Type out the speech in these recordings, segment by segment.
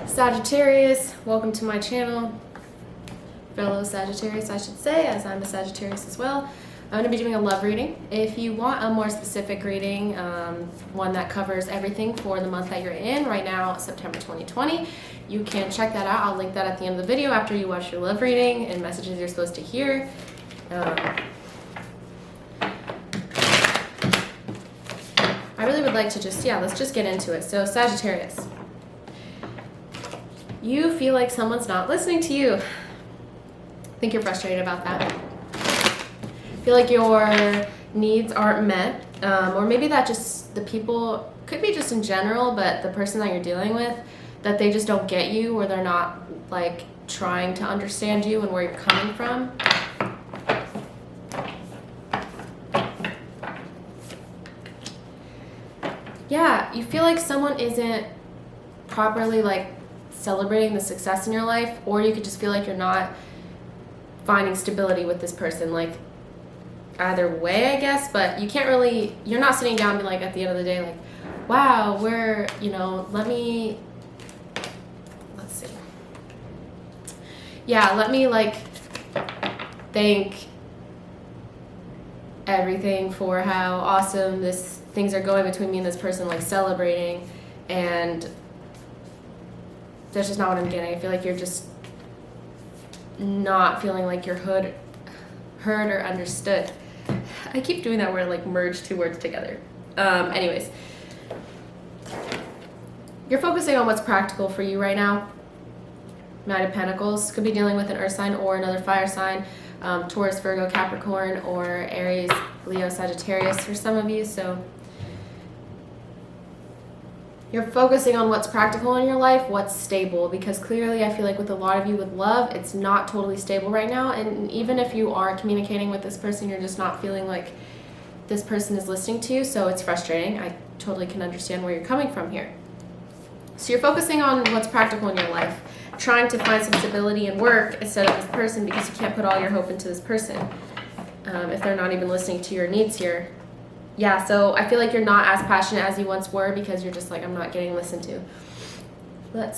Sagittarius, welcome to my channel. Fellow Sagittarius, I should say, as I'm a Sagittarius as well. I'm going to be doing a love reading. If you want a more specific reading, one that covers everything for the month that you're in, right now, September 2020, you can check that out. I'll link that at the end of the video after you watch your love reading and messages you're supposed to hear. I really would like to just, let's just get into it. So Sagittarius, you feel like someone's not listening to you. I think you're frustrated about that. Feel like your needs aren't met, or maybe that just the people, could be just in general, but the person that you're dealing with, that they just don't get you, or they're not like trying to understand you and where you're coming from. Yeah, you feel like someone isn't properly like celebrating the success in your life, or you could just feel like you're not finding stability with this person, like either way, I guess, but you can't really, you're not sitting down and be like at the end of the day, like, wow, we're, let's see. Yeah, let me like thank everything for how awesome things are going between me and this person, like celebrating, and that's just not what I'm getting. I feel like you're just not feeling like you're heard or understood. I keep doing that where I like merge two words together. Anyways, you're focusing on what's practical for you right now. Knight of Pentacles, could be dealing with an earth sign or another fire sign, Taurus, Virgo, Capricorn, or Aries, Leo, Sagittarius for some of you. So you're focusing on what's practical in your life, what's stable, because clearly I feel like with a lot of you with love, it's not totally stable right now. And even if you are communicating with this person, you're just not feeling like this person is listening to you, so it's frustrating. I totally can understand where you're coming from here. So you're focusing on what's practical in your life, trying to find some stability in work instead of this person, because you can't put all your hope into this person if they're not even listening to your needs here. Yeah, so I feel like you're not as passionate as you once were, because you're just like, I'm not getting listened to. I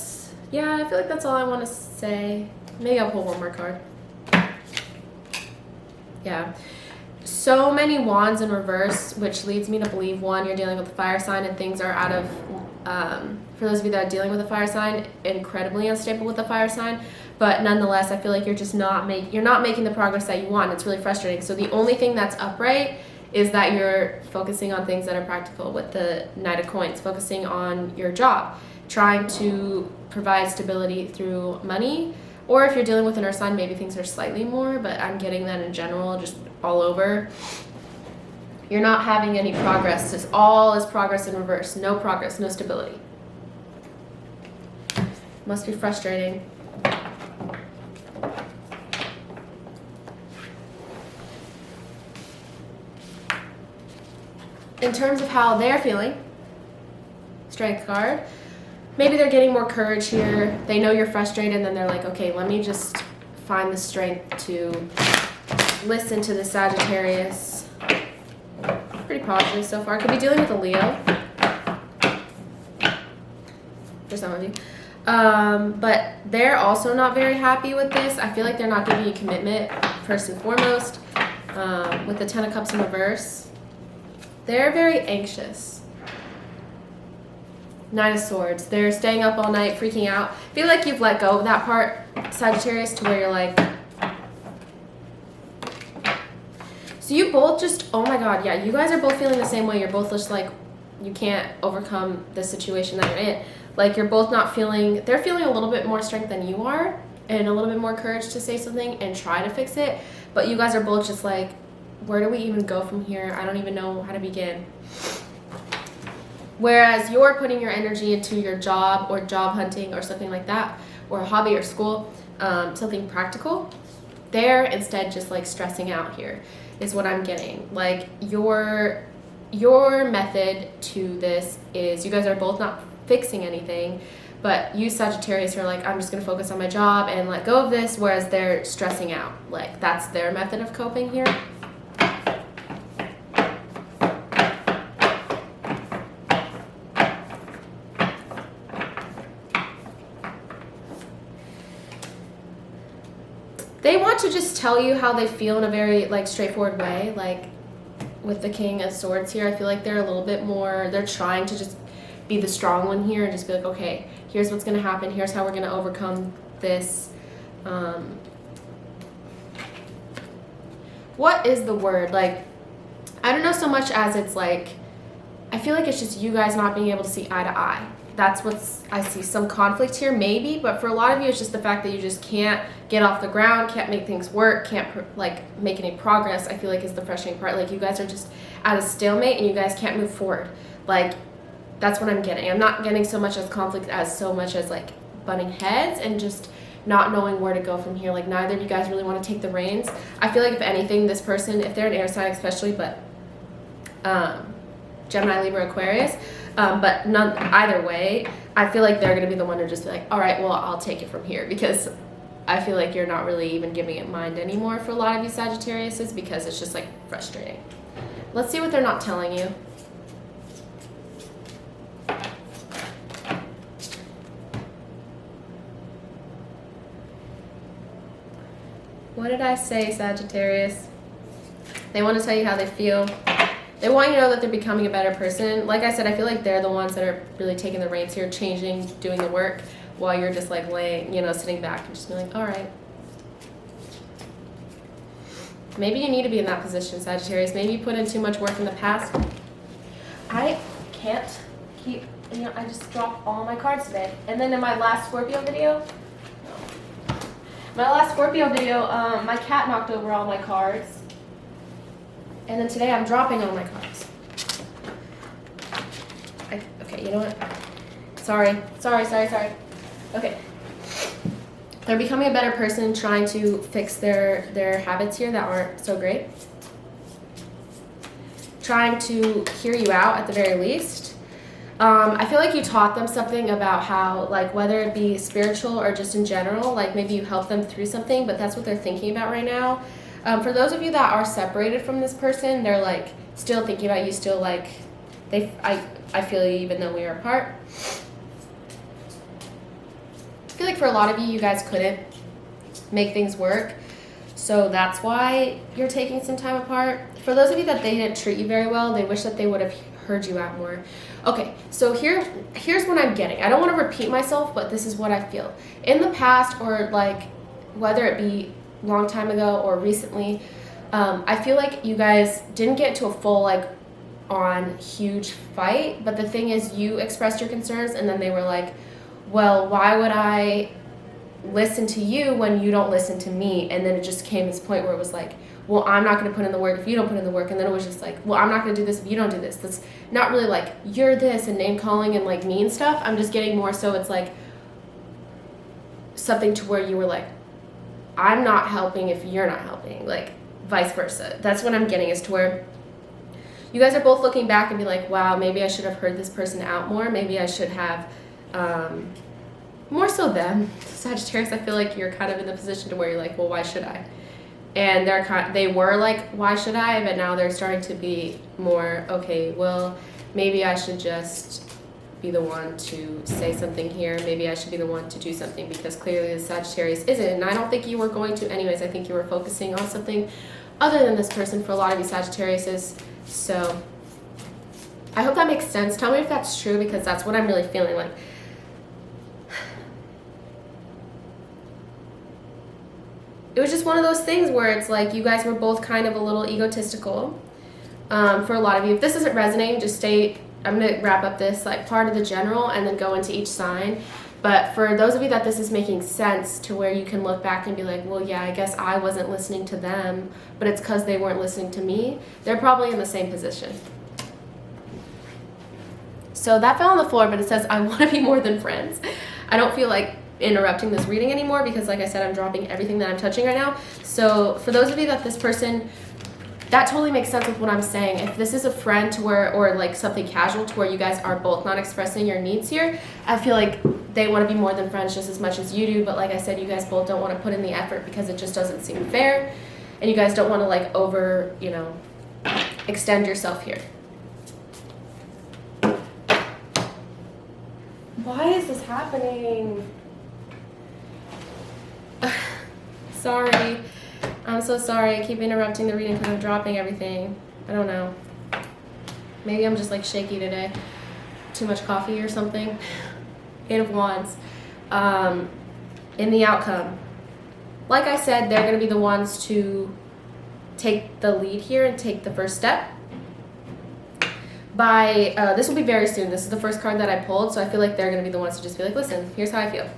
feel like that's all I want to say. Maybe I'll pull one more card. Yeah. So many wands in reverse, which leads me to believe, one, you're dealing with a fire sign and things are out of, for those of you that are dealing with a fire sign, incredibly unstable with a fire sign. But nonetheless, I feel like you're just not making the progress that you want. It's really frustrating. So the only thing that's upright is that you're focusing on things that are practical with the Knight of Coins, focusing on your job, trying to provide stability through money, or if you're dealing with an earth sign, maybe things are slightly more, but I'm getting that in general, just all over. You're not having any progress. It's all is progress in reverse. No progress, no stability. Must be frustrating. In terms of how they're feeling, Strength card, maybe they're getting more courage here. They know you're frustrated, and then they're like, okay, let me just find the strength to listen to the Sagittarius. Pretty positive so far. Could be dealing with a Leo for some of you. But they're also not very happy with this. I feel like they're not giving you commitment, first and foremost. With the Ten of Cups in reverse, they're very anxious. Nine of Swords. They're staying up all night, freaking out. I feel like you've let go of that part, Sagittarius, to where you're like... So you both just... Oh my god, yeah. You guys are both feeling the same way. You're both just like, you can't overcome the situation that you're in. Like, you're both not feeling... They're feeling a little bit more strength than you are, and a little bit more courage to say something and try to fix it. But you guys are both just like, where do we even go from here? I don't even know how to begin. Whereas you're putting your energy into your job or job hunting or something like that, or a hobby or school, something practical, they're instead just like stressing out here is what I'm getting. Like your method to this is you guys are both not fixing anything, but you Sagittarius are like, I'm just going to focus on my job and let go of this, whereas they're stressing out. Like that's their method of coping here. They want to just tell you how they feel in a very like straightforward way. Like with the King of Swords here, I feel like they're a little bit more, they're trying to just be the strong one here and just be like, okay, here's what's going to happen. Here's how we're going to overcome this. What is the word? Like, I don't know so much as it's like, I feel like it's just you guys not being able to see eye to eye. That's what's, I see some conflict here maybe, but for a lot of you it's just the fact that you just can't get off the ground, can't make things work, can't like make any progress. I feel like is the frustrating part. Like you guys are just at a stalemate and you guys can't move forward. Like that's what I'm getting. I'm not getting so much as conflict as so much as like butting heads and just not knowing where to go from here. Like neither of you guys really want to take the reins. I feel like if anything, this person, if they're an air sign especially, but Gemini, Libra, Aquarius, but none, either way, I feel like they're going to be the one to just be like, all right, well, I'll take it from here, because I feel like you're not really even giving it mind anymore for a lot of you Sagittariuses, because it's just like frustrating. Let's see what they're not telling you. What did I say, Sagittarius? They want to tell you how they feel. They want you to know that they're becoming a better person. Like I said, I feel like they're the ones that are really taking the reins here, changing, doing the work, while you're just like laying, you know, sitting back and just being like, all right. Maybe you need to be in that position, Sagittarius. Maybe you put in too much work in the past. I can't keep, you know, I just dropped all my cards today. And then in my last Scorpio video, my cat knocked over all my cards. And then today I'm dropping all my cards. Okay, you know what? Sorry. Okay. They're becoming a better person, trying to fix their habits here that aren't so great. Trying to hear you out at the very least. I feel like you taught them something about how, like, whether it be spiritual or just in general, like maybe you helped them through something, but that's what they're thinking about right now. For those of you that are separated from this person, they're like still thinking about you, still like I feel you even though we are apart. I feel like for a lot of you, you guys couldn't make things work, so that's why you're taking some time apart. For those of you that they didn't treat you very well, they wish that they would have heard you out more. Okay, so here's what I'm getting. I don't want to repeat myself, but this is what I feel. In the past, or like whether it be long time ago or recently, I feel like you guys didn't get to a full like on huge fight, but the thing is you expressed your concerns and then they were like, well, why would I listen to you when you don't listen to me? And then it just came to this point where it was like, well, I'm not going to put in the work if you don't put in the work. And then it was just like, well, I'm not going to do this if you don't do this. That's not really like you're this and name calling and like mean stuff. I'm just getting more so it's like something to where you were like, I'm not helping if you're not helping, like vice versa. That's what I'm getting, is to where you guys are both looking back and be like, wow, maybe I should have heard this person out more. Maybe I should have, more so them. Sagittarius, I feel like you're kind of in the position to where you're like, well, why should I? And they were like, why should I? But now they're starting to be more, okay, well, maybe I should just be the one to say something here. Maybe I should be the one to do something, because clearly the Sagittarius isn't. And I don't think you were going to anyways. I think you were focusing on something other than this person for a lot of you Sagittariuses. So I hope that makes sense. Tell me if that's true, because that's what I'm really feeling like. It was just one of those things where it's like you guys were both kind of a little egotistical. For a lot of you, if this isn't resonating, just stay. I'm going to wrap up this like part of the general and then go into each sign. But for those of you that this is making sense, to where you can look back and be like, well, yeah, I guess I wasn't listening to them, but it's because they weren't listening to me. They're probably in the same position. So that fell on the floor, but it says, I want to be more than friends. I don't feel like interrupting this reading anymore, because like I said, I'm dropping everything that I'm touching right now. So for those of you that this person, that totally makes sense with what I'm saying. If this is a friend to where, or like something casual to where you guys are both not expressing your needs here, I feel like they want to be more than friends just as much as you do. But like I said, you guys both don't want to put in the effort because it just doesn't seem fair. And you guys don't want to like extend yourself here. Why is this happening? sorry. I'm so sorry. I keep interrupting the reading because I'm dropping everything. I don't know. Maybe I'm just like shaky today. Too much coffee or something. Eight of Wands. In the outcome, like I said, they're going to be the ones to take the lead here and take the first step. This will be very soon. This is the first card that I pulled, so I feel like they're going to be the ones to just be like, listen, here's how I feel.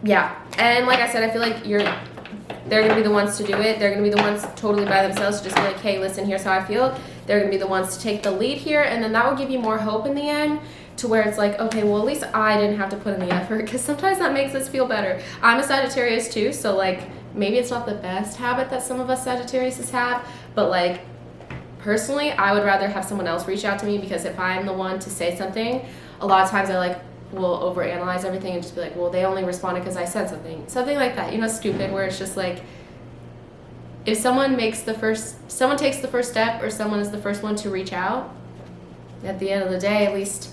Yeah, and like I said, I feel like they're going to be the ones to do it. They're going to be the ones totally by themselves to just be like, hey, listen, here's how I feel. They're going to be the ones to take the lead here, and then that will give you more hope in the end to where it's like, okay, well, at least I didn't have to put in the effort, because sometimes that makes us feel better. I'm a Sagittarius too, so like maybe it's not the best habit that some of us Sagittariuses have, but like personally, I would rather have someone else reach out to me, because if I'm the one to say something, a lot of times I like will overanalyze everything and just be like, well, they only responded because I said something like that, you know, stupid, where it's just like, if someone takes the first step, or someone is the first one to reach out, at the end of the day, at least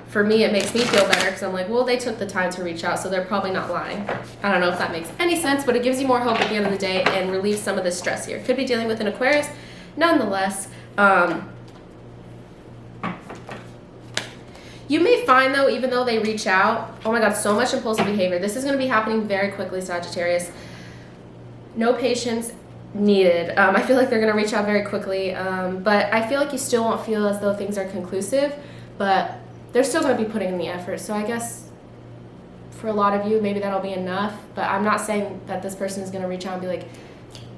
for me, it makes me feel better, because I'm like, well, they took the time to reach out, so they're probably not lying. I don't know if that makes any sense, but it gives you more hope at the end of the day and relieves some of the stress here. Could be dealing with an Aquarius, nonetheless. You may find, though, even though they reach out, oh my God, so much impulsive behavior. This is going to be happening very quickly, Sagittarius. No patience needed. I feel like they're going to reach out very quickly, but I feel like you still won't feel as though things are conclusive, but they're still going to be putting in the effort. So I guess for a lot of you, maybe that'll be enough, but I'm not saying that this person is going to reach out and be like,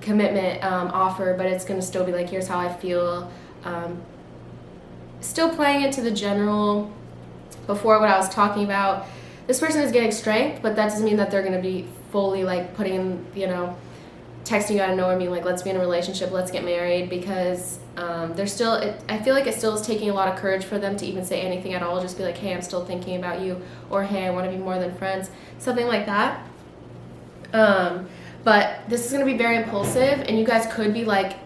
commitment offer, but it's going to still be like, here's how I feel. Still playing into the general before what I was talking about. This person is getting strength, but that doesn't mean that they're going to be fully like putting in, you know, texting you out of nowhere, being like, let's be in a relationship, let's get married, because they're still, I feel like it still is taking a lot of courage for them to even say anything at all. Just be like, hey, I'm still thinking about you, or hey, I want to be more than friends, something like that. But this is going to be very impulsive, and you guys could be like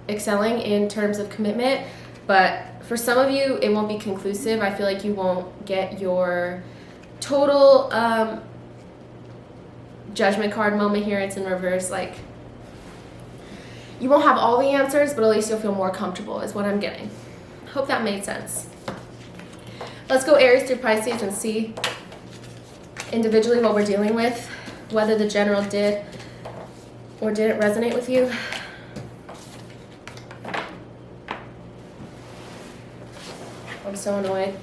excelling in terms of commitment, but for some of you, it won't be conclusive. I feel like you won't get your total judgment card moment here. It's in reverse. Like, you won't have all the answers, but at least you'll feel more comfortable is what I'm getting. Hope that made sense. Let's go Aries through Pisces and see individually what we're dealing with, whether the general did or didn't resonate with you. I'm so annoyed.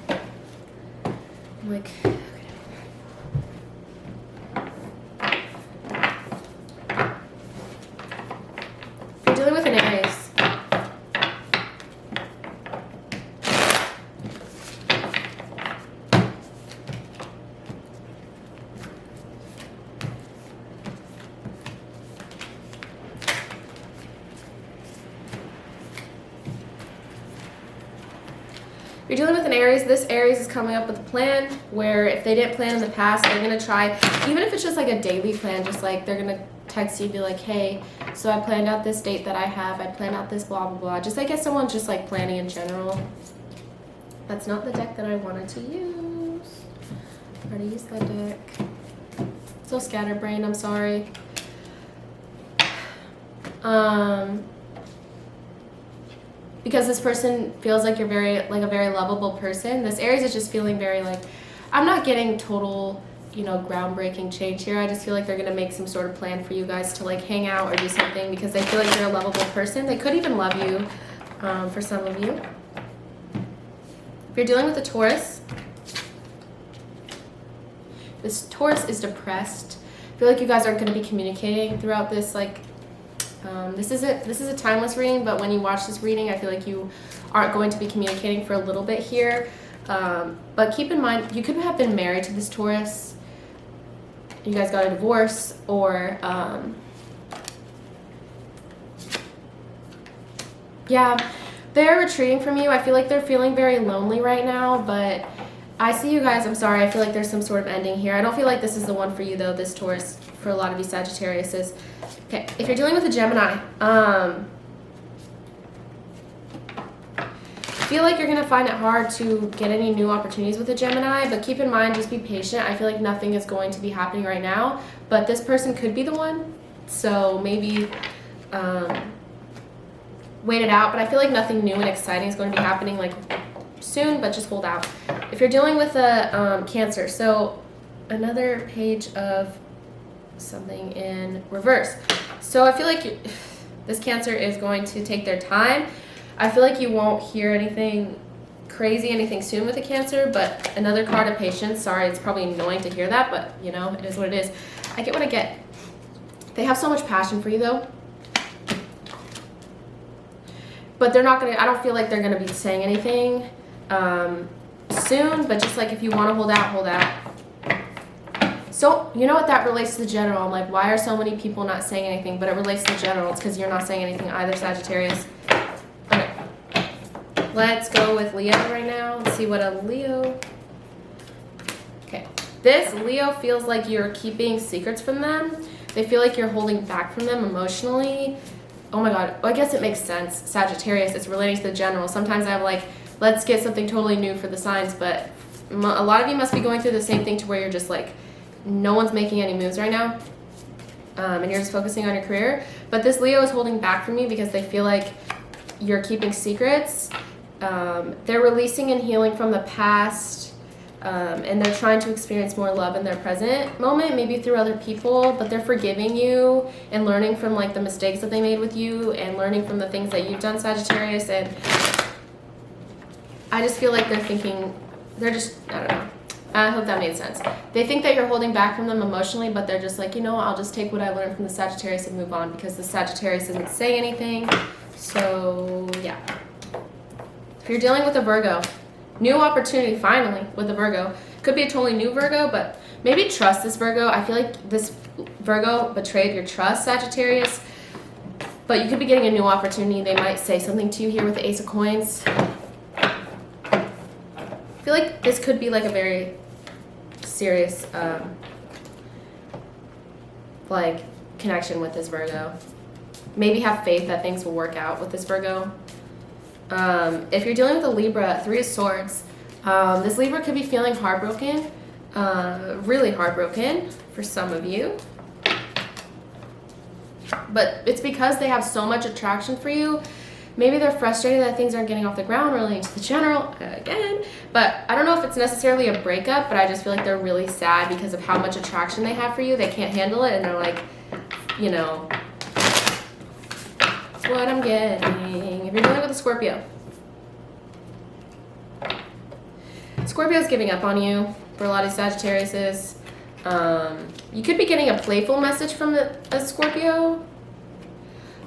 I'm like, you're dealing with an Aries. You're dealing with an Aries. This Aries is coming up with a plan where if they didn't plan in the past, they're going to try, even if it's just like a daily plan, just like they're going to text you and be like, hey, so I planned out this date that I have. I planned out this blah, blah, blah. Just I guess someone's just like planning in general. That's not the deck that I wanted to use. I already used that deck. So scatterbrained, I'm sorry. Because this person feels like you're a very lovable person. This Aries is just feeling very like, I'm not getting total, you know, groundbreaking change here. I just feel like they're going to make some sort of plan for you guys to like hang out or do something, because they feel like you're a lovable person. They could even love you, for some of you. If you're dealing with a Taurus, this Taurus is depressed. I feel like you guys aren't going to be communicating throughout this, like, this is a timeless reading, but when you watch this reading, I feel like you aren't going to be communicating for a little bit here. But keep in mind, you could have been married to this Taurus. You guys got a divorce, or yeah, they're retreating from you. I feel like they're feeling very lonely right now, but I see you guys. I'm sorry. I feel like there's some sort of ending here. I don't feel like this is the one for you, though, this Taurus. For a lot of you Sagittariuses. Okay, if you're dealing with a Gemini, feel like you're going to find it hard to get any new opportunities with a Gemini, but keep in mind, just be patient. I feel like nothing is going to be happening right now, but this person could be the one. So maybe wait it out, but I feel like nothing new and exciting is going to be happening like soon, but just hold out. If you're dealing with a Cancer, so another page of something in reverse. So I feel like this Cancer is going to take their time. I feel like you won't hear anything crazy, anything soon with a Cancer, but another card of patience. Sorry, it's probably annoying to hear that, but you know, it is what it is. I get what I get. They have so much passion for you though. But they're not gonna, I don't feel like they're gonna be saying anything soon, but just like if you wanna hold out, hold out. So, you know what, that relates to the general. I'm like, why are so many people not saying anything? But it relates to the general. It's because you're not saying anything either, Sagittarius. Okay. Let's go with Leo right now. Let's see what a Leo... Okay. This Leo feels like you're keeping secrets from them. They feel like you're holding back from them emotionally. Oh my god. I guess it makes sense. Sagittarius, it's relating to the general. Sometimes I have like, let's get something totally new for the signs, but a lot of you must be going through the same thing to where you're just like, no one's making any moves right now, and you're just focusing on your career. But this Leo is holding back from you because they feel like you're keeping secrets. They're releasing and healing from the past, and they're trying to experience more love in their present moment, maybe through other people, but they're forgiving you and learning from like the mistakes that they made with you and learning from the things that you've done, Sagittarius. And I just feel like they're thinking, they're just, I don't know. I hope that made sense. They think that you're holding back from them emotionally, but they're just like, you know, I'll just take what I learned from the Sagittarius and move on, because the Sagittarius isn't saying anything. So, yeah. If you're dealing with a Virgo, new opportunity finally with a Virgo. Could be a totally new Virgo, but maybe trust this Virgo. I feel like this Virgo betrayed your trust, Sagittarius. But you could be getting a new opportunity. They might say something to you here with the Ace of Coins. I feel like this could be like a very serious like connection with this Virgo. Maybe have faith that things will work out with this Virgo. If you're dealing with a Libra, 3 of Swords, this Libra could be feeling heartbroken, really heartbroken for some of you. But it's because they have so much attraction for you. Maybe they're frustrated that things aren't getting off the ground relating to the general again. But I don't know if it's necessarily a breakup, but I just feel like they're really sad because of how much attraction they have for you. They can't handle it, and they're like, you know, that's what I'm getting. If you're dealing with a Scorpio, Scorpio's giving up on you for a lot of Sagittariuses. You could be getting a playful message from a Scorpio,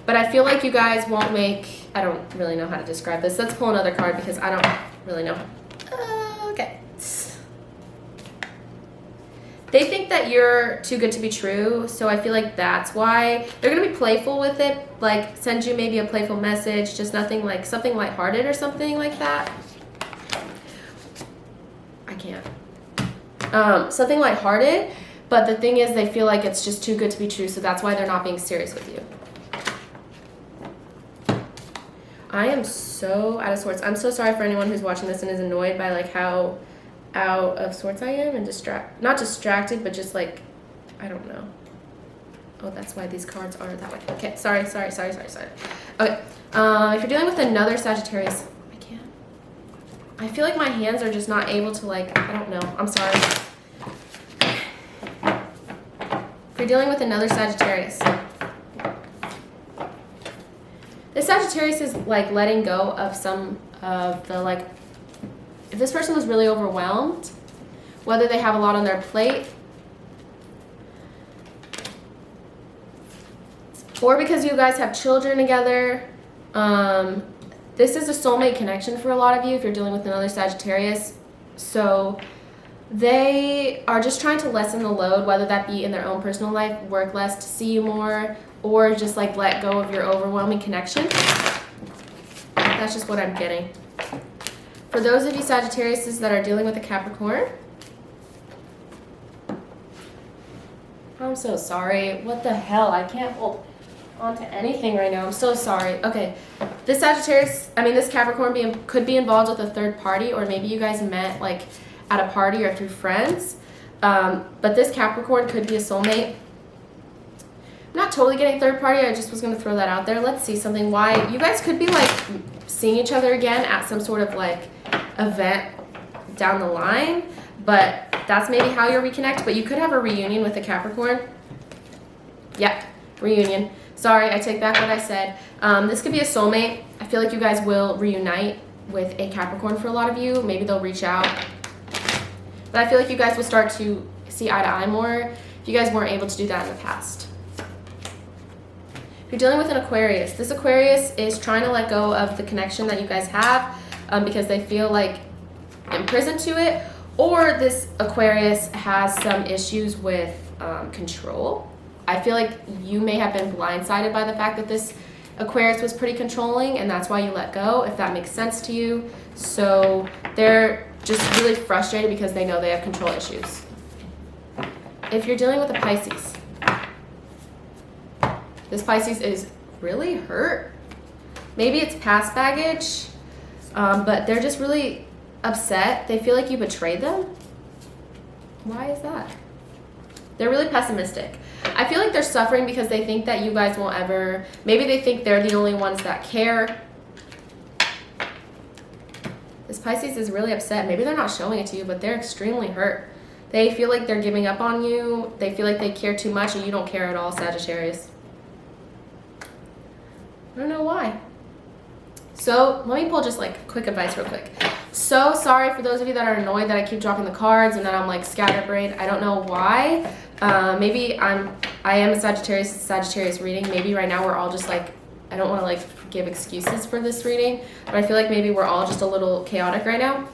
but I feel like you guys won't make... I don't really know how to describe this. Let's pull another card because I don't really know. Okay. They think that you're too good to be true, so I feel like that's why they're going to be playful with it, like send you maybe a playful message, just nothing like something lighthearted or something like that. I can't. Something lighthearted, but the thing is they feel like it's just too good to be true, so that's why they're not being serious with you. I am so out of sorts. I'm so sorry for anyone who's watching this and is annoyed by like how out of sorts I am and not distracted, but just like, I don't know. Oh, that's why these cards are that way. Okay, sorry. Okay, if you're dealing with another Sagittarius, I can't. I feel like my hands are just not able to like, I don't know. I'm sorry. If you're dealing with another Sagittarius, this Sagittarius is like letting go of some of the like, if this person was really overwhelmed, whether they have a lot on their plate, or because you guys have children together, this is a soulmate connection for a lot of you if you're dealing with another Sagittarius. So they are just trying to lessen the load, whether that be in their own personal life, work less to see you more, or just like let go of your overwhelming connection. That's just what I'm getting. For those of you Sagittariuses that are dealing with a Capricorn, I'm so sorry. What the hell? I can't hold. onto anything right now. I'm so sorry. Okay, this this Capricorn could be involved with a third party, or maybe you guys met like at a party or through friends. But this Capricorn could be a soulmate. I'm not totally getting third party. I just was going to throw that out there. Let's see something. Why you guys could be like seeing each other again at some sort of like event down the line, but that's maybe how you'll reconnect. But you could have a reunion with a Capricorn. Yep, reunion. Sorry, I take back what I said. This could be a soulmate. I feel like you guys will reunite with a Capricorn for a lot of you. Maybe they'll reach out. But I feel like you guys will start to see eye to eye more if you guys weren't able to do that in the past. If you're dealing with an Aquarius, this Aquarius is trying to let go of the connection that you guys have because they feel like imprisoned to it, or this Aquarius has some issues with control. I feel like you may have been blindsided by the fact that this Aquarius was pretty controlling, and that's why you let go, if that makes sense to you. So they're just really frustrated because they know they have control issues. If you're dealing with a Pisces, this Pisces is really hurt. Maybe it's past baggage, but they're just really upset. They feel like you betrayed them. Why is that? They're really pessimistic. I feel like they're suffering because they think that you guys won't ever, maybe they think they're the only ones that care. This Pisces is really upset. Maybe they're not showing it to you, but they're extremely hurt. They feel like they're giving up on you. They feel like they care too much and you don't care at all, Sagittarius. I don't know why. So let me pull just like quick advice real quick. So sorry for those of you that are annoyed that I keep dropping the cards and then I'm like scatterbrained. I don't know why. Maybe I am a Sagittarius reading. Maybe right now we're all just like, I don't want to like give excuses for this reading, but I feel like maybe we're all just a little chaotic right now.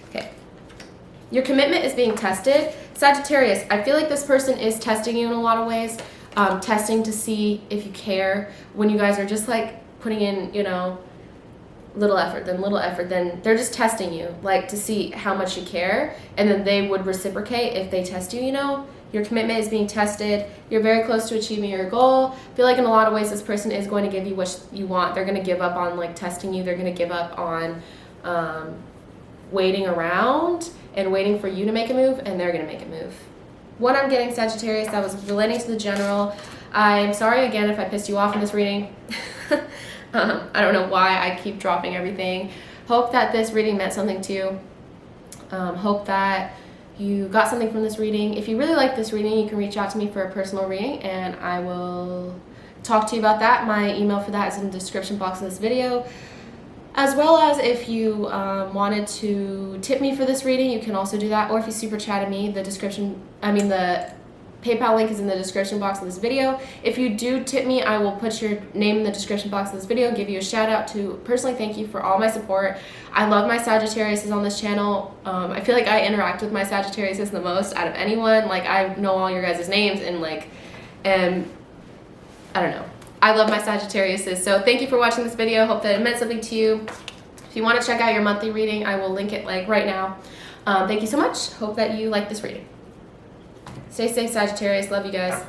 Okay. Your commitment is being tested. Sagittarius, I feel like this person is testing you in a lot of ways. Testing to see if you care. When you guys are just like putting in, you know, little effort, then they're just testing you, like to see how much you care, and then they would reciprocate if they test you, you know. Your commitment is being tested. You're very close to achieving your goal. I feel like in a lot of ways this person is going to give you what you want. They're going to give up on like testing you. They're going to give up on waiting around and waiting for you to make a move, and they're going to make a move. What I'm getting, Sagittarius, that was relating to the general. I'm sorry again if I pissed you off in this reading. I don't know why I keep dropping everything. Hope that this reading meant something to you. Hope that you got something from this reading. If you really like this reading, you can reach out to me for a personal reading and I will talk to you about that. My email for that is in the description box of this video. As well as if you wanted to tip me for this reading, you can also do that. Or if you super chatted me, the PayPal link is in the description box of this video. If you do tip me, I will put your name in the description box of this video and give you a shout out to personally thank you for all my support. I love my Sagittariuses on this channel. I feel like I interact with my Sagittariuses the most out of anyone. Like I know all your guys' names and I don't know. I love my Sagittariuses. So thank you for watching this video. Hope that it meant something to you. If you want to check out your monthly reading, I will link it like right now. Thank you so much. Hope that you like this reading. Stay safe, Sagittarius. Love you guys.